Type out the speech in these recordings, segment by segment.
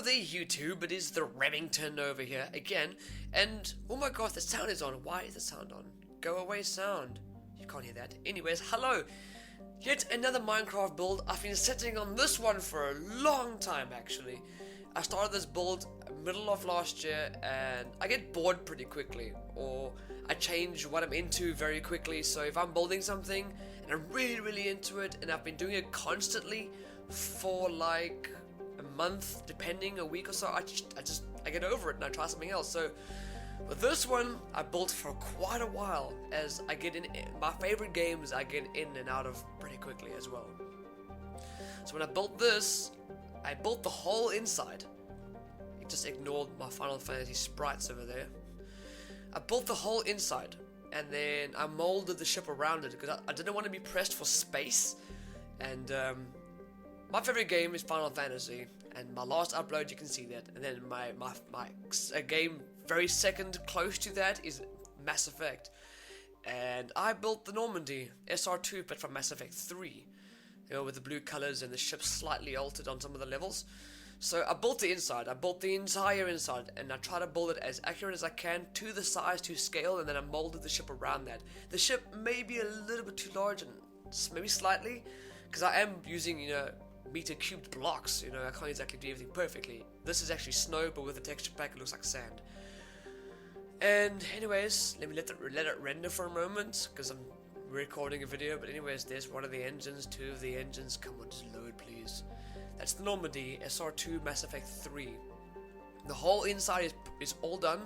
Hello there YouTube, it is the Remmington over here again, and oh my god, the sound is on. Why is the sound on? Go away sound. You can't hear that. Anyways, hello. Yet another Minecraft build. I've been sitting on this one for a long time actually. I started this build middle of last year and I get bored pretty quickly, or I change what I'm into very quickly. So if I'm building something and I'm really into it and I've been doing it constantly for like a month, depending, a week or so, I get over it and I try something else. So with this one, I built for quite a while, as I get in my favorite games. I get in and out of pretty quickly as well. So when I built this, I built the whole inside. You just ignored my Final Fantasy sprites over there. I built the whole inside, and then I molded the ship around it because I didn't want to be pressed for space. And my favorite game is Final Fantasy, and my last upload you can see that. And then my game very second close to that is Mass Effect, and I built the Normandy SR2, but from Mass Effect 3, you know, with the blue colors and the ship slightly altered on some of the levels. So I built the inside, I built the entire inside, and I try to build it as accurate as I can to the size, to scale, and then I molded the ship around that. The ship may be a little bit too large, and maybe slightly, because I am using, you know, meter cubed blocks. You know, I can't exactly do everything perfectly. This is actually snow, but with the texture pack it looks like sand. And anyways, let me let it render for a moment, because I'm recording a video. But anyways, there's one of the engines, two of the engines. Come on, just load please. That's the Normandy SR2 Mass Effect 3. The whole inside is all done,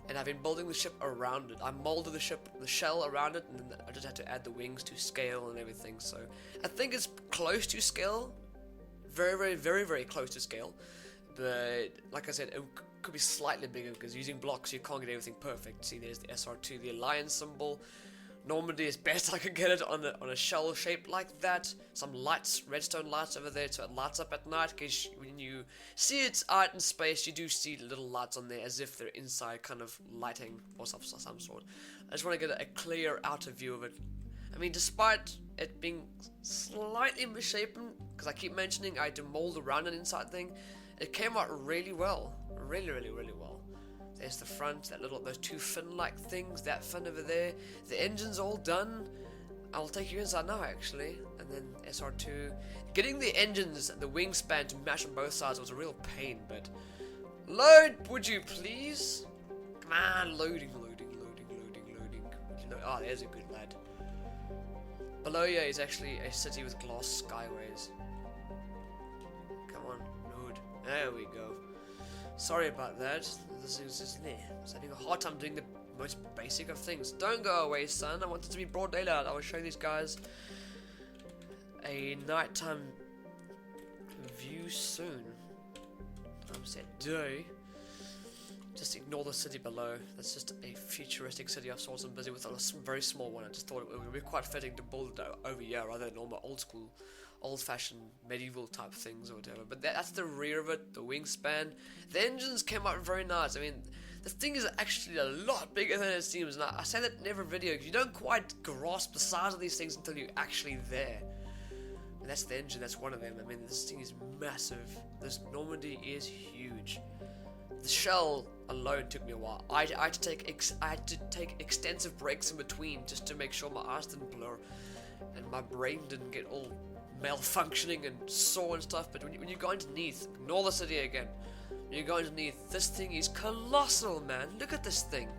and I've been building the ship around it. I molded the shell around it, and then I just had to add the wings to scale and everything. So I think it's close to scale, very close to scale. But like I said, it could be slightly bigger, because using blocks you can't get everything perfect. See, there's the SR2, the Alliance symbol. Normandy is best I could get it on a shell shape like that. Some lights, redstone lights over there, so it lights up at night. Because when you see it's out in space, you do see little lights on there as if they're inside, kind of lighting or some sort. I just want to get a clear outer view of it. I mean, despite it being slightly misshapen, because I keep mentioning I had to mold around an inside thing, it came out really well, really well. There's the front, those two fin-like things, that fin over there. The engine's all done. I'll take you inside now, actually. And then SR2. Getting the engines and the wingspan to match on both sides was a real pain, but load, would you please? Come on, loading. You know, oh, there's a good lad. Below you is actually a city with glass skyways. Come on, load. There we go. Sorry about that. This is just having a hard time doing the most basic of things. Don't go away, son. I want it to be broad daylight. I will show these guys a nighttime view soon. Time set day. Just ignore the city below. That's just a futuristic city. I've sort of busy with a very small one. I just thought it would be quite fitting to build it over here rather than normal old school, old-fashioned medieval type things or whatever. But that's the rear of it, the wingspan. The engines came out very nice. I mean, the thing is actually a lot bigger than it seems. And I say that in every video. You don't quite grasp the size of these things until you're actually there. And that's the engine. That's one of them. I mean, this thing is massive. This Normandy is huge. The shell alone took me a while. I had to take extensive breaks in between just to make sure my eyes didn't blur and my brain didn't get all malfunctioning and sore and stuff. But when you go underneath, ignore the city again. When you go underneath, this thing is colossal, man. Look at this thing.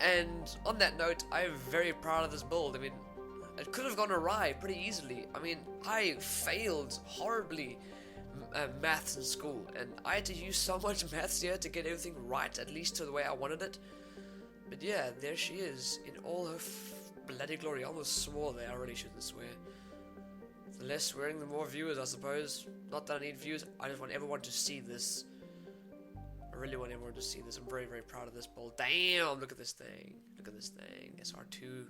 And on that note, I am very proud of this build. I mean, it could have gone awry pretty easily. I mean, I failed horribly maths in school, and I had to use so much maths here to get everything right, at least to the way I wanted it. But yeah, there she is in all her bloody glory. I almost swore there. I really shouldn't swear. The less swearing, the more viewers, I suppose. Not that I need views, I just want everyone to see this. I really want everyone to see this. I'm very proud of this build. Damn, look at this thing. Look at this thing. SR2.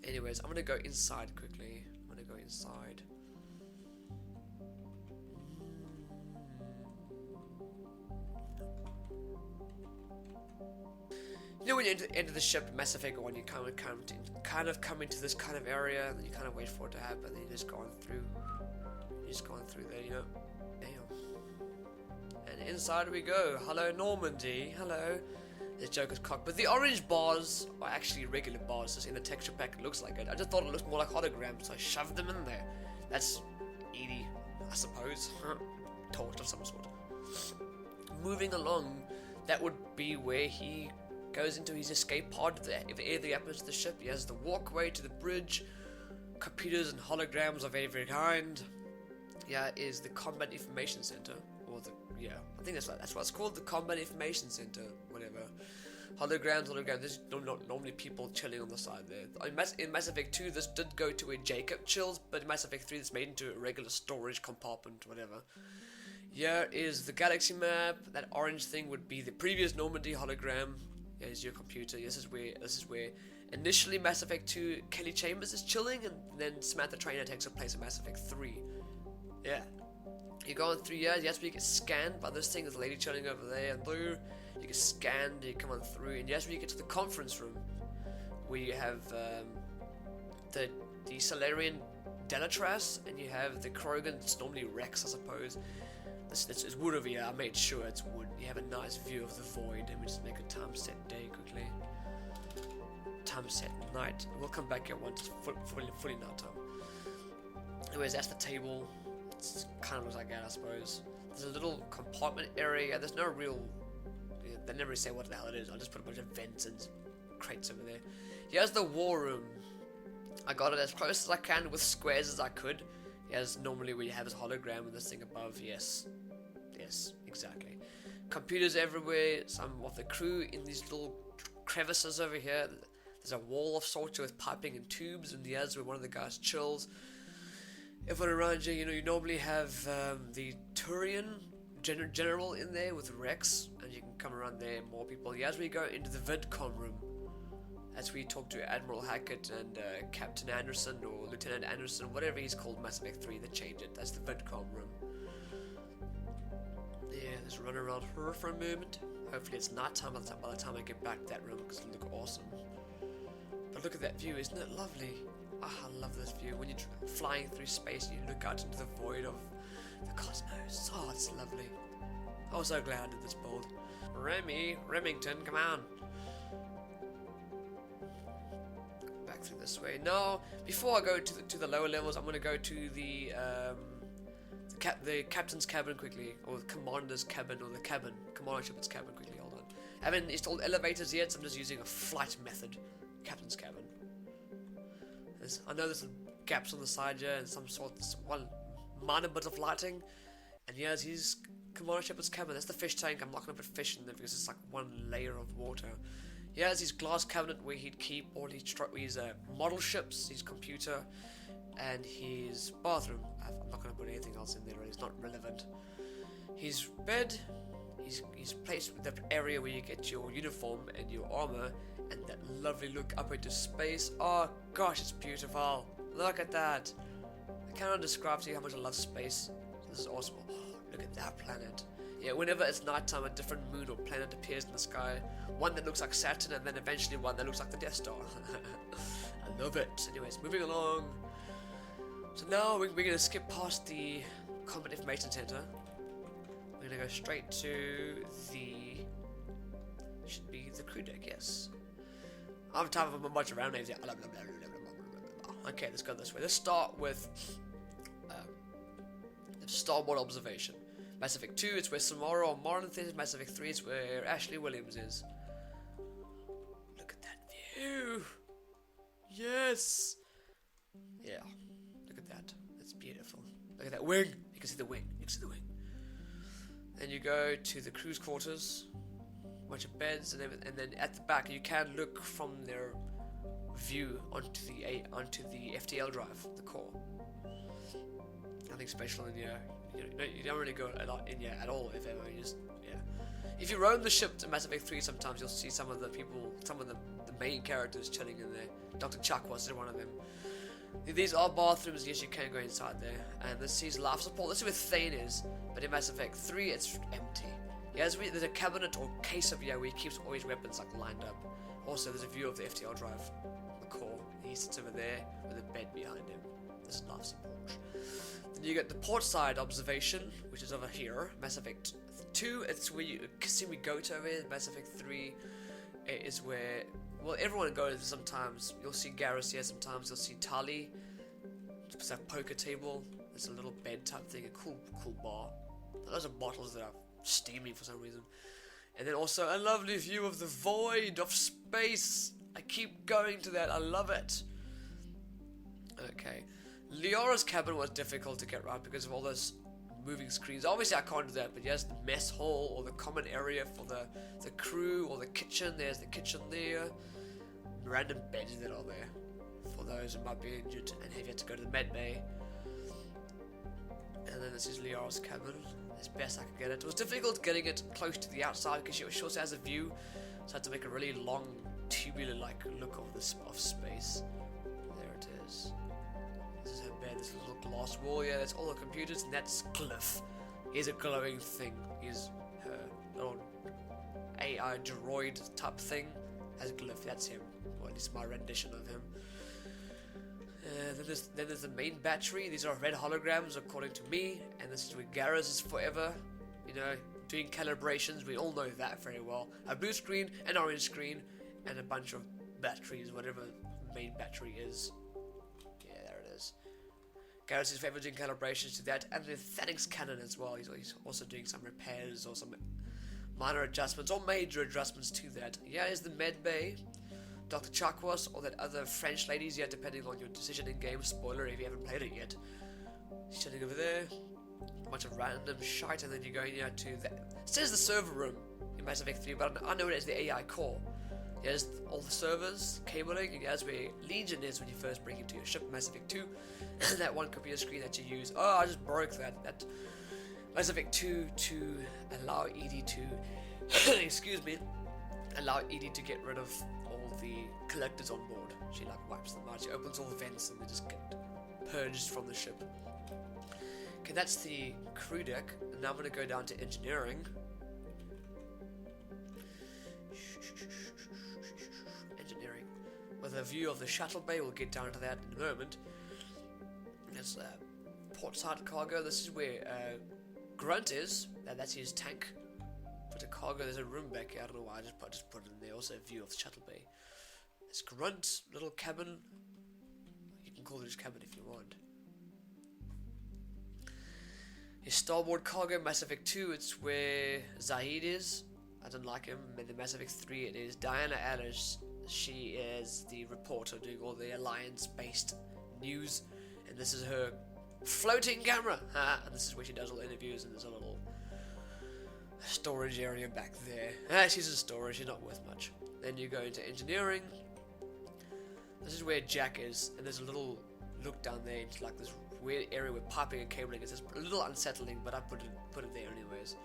Anyways, I'm gonna go inside quickly. I'm gonna go inside. You know, when you enter the ship, Mass Effect 1, you kind of come into this kind of area, and then you kind of wait for it to happen, and then you just go on through. He's gone through there, you know. Damn. And inside we go. Hello, Normandy. Hello. The Joker's cock. But the orange bars are actually regular bars. Just in the texture pack, it looks like it. I just thought it looked more like holograms, so I shoved them in there. That's Edie, I suppose. Torch of some sort. Moving along, that would be where he goes into his escape pod. If anything happens to the ship, he has the walkway to the bridge. Computers and holograms of every kind. Yeah, is the Combat Information Center, or the I think that's what it's called, the Combat Information Center, whatever. Holograms. There's not normally people chilling on the side there. In Mass Effect 2, this did go to where Jacob chills, but in Mass Effect 3, it's made into a regular storage compartment, whatever. Here is the galaxy map. That orange thing would be the previous Normandy hologram. Here's your computer. This is where initially Mass Effect 2, Kelly Chambers is chilling, and then Samantha Trainer takes her place in Mass Effect 3. Yeah. You go on through here, yes, you get scanned by this thing. There's a lady chilling over there, and blue. You get scanned, you come on through, and yes, you get to the conference room, where you have the Solarian Delatras, and you have the Krogan. It's normally Rex, I suppose. It's wood over here. I made sure it's wood. You have a nice view of the void. Let me just make a time set day quickly. Time set night. We'll come back here once it's fully night time. Anyways, that's the table. It kind of looks like that, I suppose. There's a little compartment area. There's no real. They never say what the hell it is. I'll just put a bunch of vents and crates over there. Here's the war room. I got it as close as I can with squares as I could. Here's normally where you have this hologram and this thing above. Yes, exactly. Computers everywhere. Some of the crew in these little crevices over here. There's a wall of sorts with piping and tubes, and here's where one of the guys chills. Everyone around you, you normally have the Turian General in there with Rex, and you can come around there, more people. As we go into the VidCon room, as we talk to Admiral Hackett and Captain Anderson, or Lieutenant Anderson, whatever he's called, Mass Effect 3, they change it. That's the VidCon room. Yeah, let's run around her for a moment. Hopefully it's night time by the time I get back to that room, because it'll look awesome. But look at that view, isn't it lovely? Oh, I love this view. When you're flying through space and you look out into the void of the cosmos. Oh, it's lovely. I was so glad I did this build. Remmington, come on. Back through this way. Now, before I go to the lower levels, I'm going to go to the captain's cabin quickly, or the commander's cabin, or the cabin, commander ship's cabin quickly. Hold on. I haven't installed elevators yet, so I'm just using a flight method. Captain's cabin. I know there's some gaps on the side here and some sort of one minor bit of lighting. And here's his commander ship's cabin. That's the fish tank. I'm not going to put fish in there because it's like one layer of water. Here's his glass cabinet where he'd keep all his model ships, his computer, and his bathroom. I'm not going to put anything else in there, really. It's not relevant. His bed, his place, the area where you get your uniform and your armor, and that lovely look up into space. Oh gosh, it's beautiful. Look at that. I cannot describe to you how much I love space. This is awesome. Oh, look at that planet. Yeah, whenever it's nighttime, a different moon or planet appears in the sky. One that looks like Saturn, and then eventually one that looks like the Death Star. I love it. Anyways, moving along. So now we're going to skip past the Combat Information Center. We're going to go straight to the... should be the crew deck, yes. I have time for a bunch of round names. Yeah. Okay, let's go this way. Let's start with the starboard observation. Mass Effect 2, it's where Samara or Marlon is. Mass Effect 3, it's where Ashley Williams is. Look at that view. Yes. Yeah. Look at that. That's beautiful. Look at that wing. You can see the wing. You can see the wing. Then you go to the crew's quarters. Bunch of beds, and then at the back you can look from their view onto the FTL drive, the core. Nothing special in here. You don't really go a lot in here at all, if ever. You just If you roam the ship to Mass Effect 3, sometimes you'll see some of the people, some of the main characters chilling in there. Dr. Chuck was one of them. These are bathrooms. Yes, you can go inside there. And this is life support. This is where Thane is, but in Mass Effect 3, it's empty. There's a cabinet or case of where he keeps all his weapons like lined up. Also, there's a view of the FTL drive, the core. sits over there with a bed behind him. This is Life's Porch. Then you get the port side observation, which is over here. Mass Effect 2, it's where you assume we go to over here. Mass Effect 3 is where, well, everyone goes sometimes. You'll see Garrus here sometimes. You'll see Tali. It's a poker table. There's a little bed type thing, a cool bar. Those are bottles that are steaming for some reason. And then also a lovely view of the void of space. I keep going to that. I love it. Okay. Liara's cabin was difficult to get right because of all those moving screens. Obviously I can't do that, but yes, the mess hall or the common area for the crew or the kitchen. There's the kitchen there. Random beds that are there for those who might be injured and have yet to go to the med bay. And then this is Liara's cabin, as best I could get it. It was difficult getting it close to the outside because she also has a view, so I had to make a really long, tubular-like look of space. There it is. This is her bed, this little glass wall, yeah, that's all the computers, and that's Cliff. Here's a glowing thing. Here's her little AI droid type thing. Has Cliff, that's him. Or at least my rendition of him. Then there's the main battery. These are red holograms according to me, and this is where Garrus is forever, you know, doing calibrations. We all know that very well. A blue screen, an orange screen, and a bunch of batteries, whatever the main battery is. Yeah, there it is. Garrus is forever doing calibrations to that, and the Thanix cannon as well. He's also doing some repairs or some minor adjustments or major adjustments to that. Yeah, is the med bay. Dr. Chakwas or that other French ladies, yeah, depending on your decision in game. Spoiler if you haven't played it yet. She's sitting over there, a bunch of random shite, and then you go in here to the. It says the server room in Mass Effect 3, but I know it as the AI core. There's all the servers, cabling, and that's where Legion is when you first break into your ship in Mass Effect 2. And that one computer screen that you use. Oh, I just broke that. That Mass Effect 2 to allow EDI to, excuse me, allow EDI to get rid of all the collectors on board. She like wipes them out. She opens all the vents and they just get purged from the ship. Okay, that's the crew deck. And now I'm going to go down to engineering. Engineering. With a view of the shuttle bay, we'll get down to that in a moment. There's portside cargo. This is where Grunt is. That's his tank. For the cargo, there's a room back here. I don't know why I just put it in there. Also a view of the shuttle bay. There's Grunt, little cabin. You can call it his cabin if you want. His starboard cargo, Mass Effect 2, it's where Zahid is. I don't like him. In the Mass Effect 3, it is Diana Alice. She is the reporter doing all the Alliance-based news. And this is her floating camera. And this is where she does all the interviews, and there's a little storage area back there. She's in storage, she's not worth much. Then you go into engineering. This is where Jack is, and there's a little look down there into like this weird area with piping and cabling. It's a little unsettling, but I put it there anyways.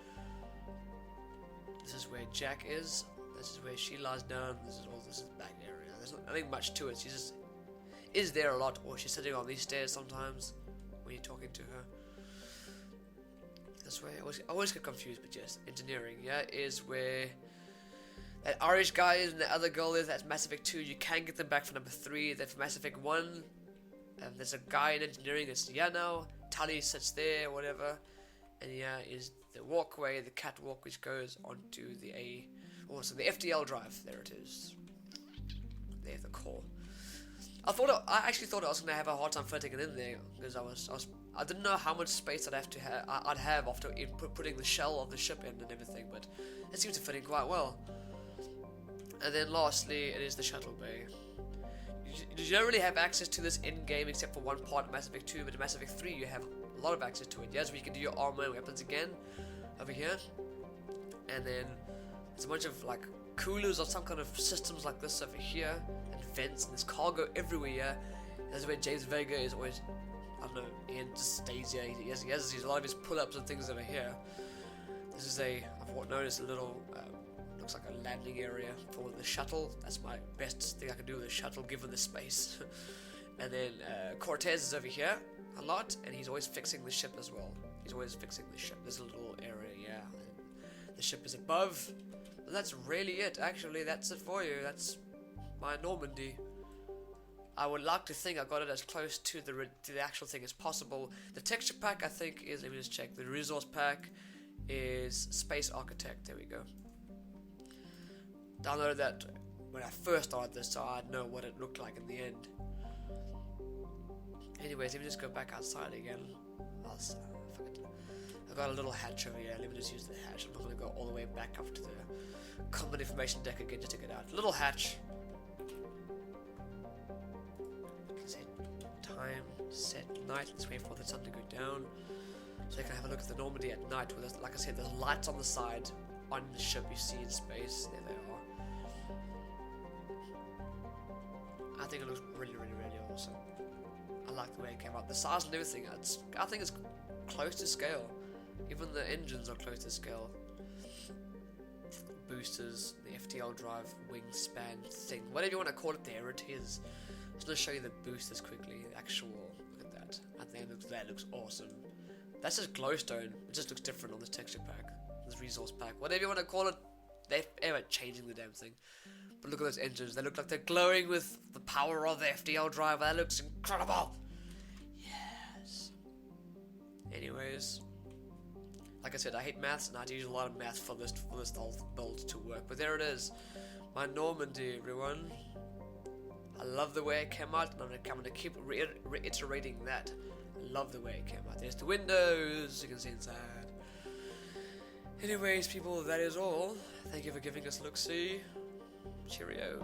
This is where Jack is. This is where she lies down. This is the back area. There's nothing much to it. She just is there a lot, or she's sitting on these stairs sometimes when you're talking to her. This way, I always get confused, but yes, engineering, yeah, is where that Irish guy is and the other girl is. That's Mass Effect 2. You can get them back for number 3. That's for Mass Effect 1. There's a guy in engineering that's now. Tali sits there, whatever. And yeah, is the walkway, the catwalk, which goes onto the the FDL drive. There it is. There's the core. I actually thought I was gonna have a hard time fitting it in there because I didn't know how much space I'd have after putting the shell of the ship in and everything, but it seems to fit in quite well. And then lastly, it is the shuttle bay. You don't really have access to this in-game except for one part of Mass Effect 2, but in Mass Effect 3 you have a lot of access to it. Yes, where you can do your armor and weapons again, over here. And then there's a bunch of like coolers or some kind of systems like this over here, and vents, and there's cargo everywhere. That's where James Vega is always, I don't know, he just stays here. He has a lot of his pull-ups and things over here. This is I've noticed a little, looks like a landing area for the shuttle. That's my best thing I can do with the shuttle given the space. And then Cortez is over here a lot, and he's always fixing the ship as well. He's always fixing the ship. There's a little area, yeah. The ship is above. But that's really it, actually. That's it for you. That's my Normandy. I would like to think I got it as close to the actual thing as possible. The texture pack, I think, is, let me just check. The resource pack is Space Architect. There we go. Downloaded that when I first started this, so I'd know what it looked like in the end. Anyways, let me just go back outside again. Fuck it. I got a little hatch over here. Let me just use the hatch. I'm not gonna go all the way back up to the common information deck again just to get out. Little hatch. Time, set, night. Let's wait for the sun to go down so I can have a look at the Normandy at night. Where there's, like I said, there's lights on the side on the ship you see in space. There they are. I think it looks really, really, really awesome. I like the way it came out. The size and everything, I think it's close to scale. Even the engines are close to scale. Boosters, the FTL drive, wingspan thing, whatever you want to call it, there it is. Just going to show you the boosters quickly. The actual, look at that. I think that looks awesome. That's just glowstone. It just looks different on this texture pack, this resource pack, whatever you want to call it. They're changing the damn thing. But look at those engines. They look like they're glowing with the power of the FTL drive. That looks incredible. Yes. Anyways, like I said, I hate maths, and I had to use a lot of math for this whole build to work. But there it is, my Normandy, everyone. I love the way it came out, and I'm going to keep reiterating that. I love the way it came out. There's the windows, you can see inside. Anyways, people, that is all. Thank you for giving us a look-see. Cheerio.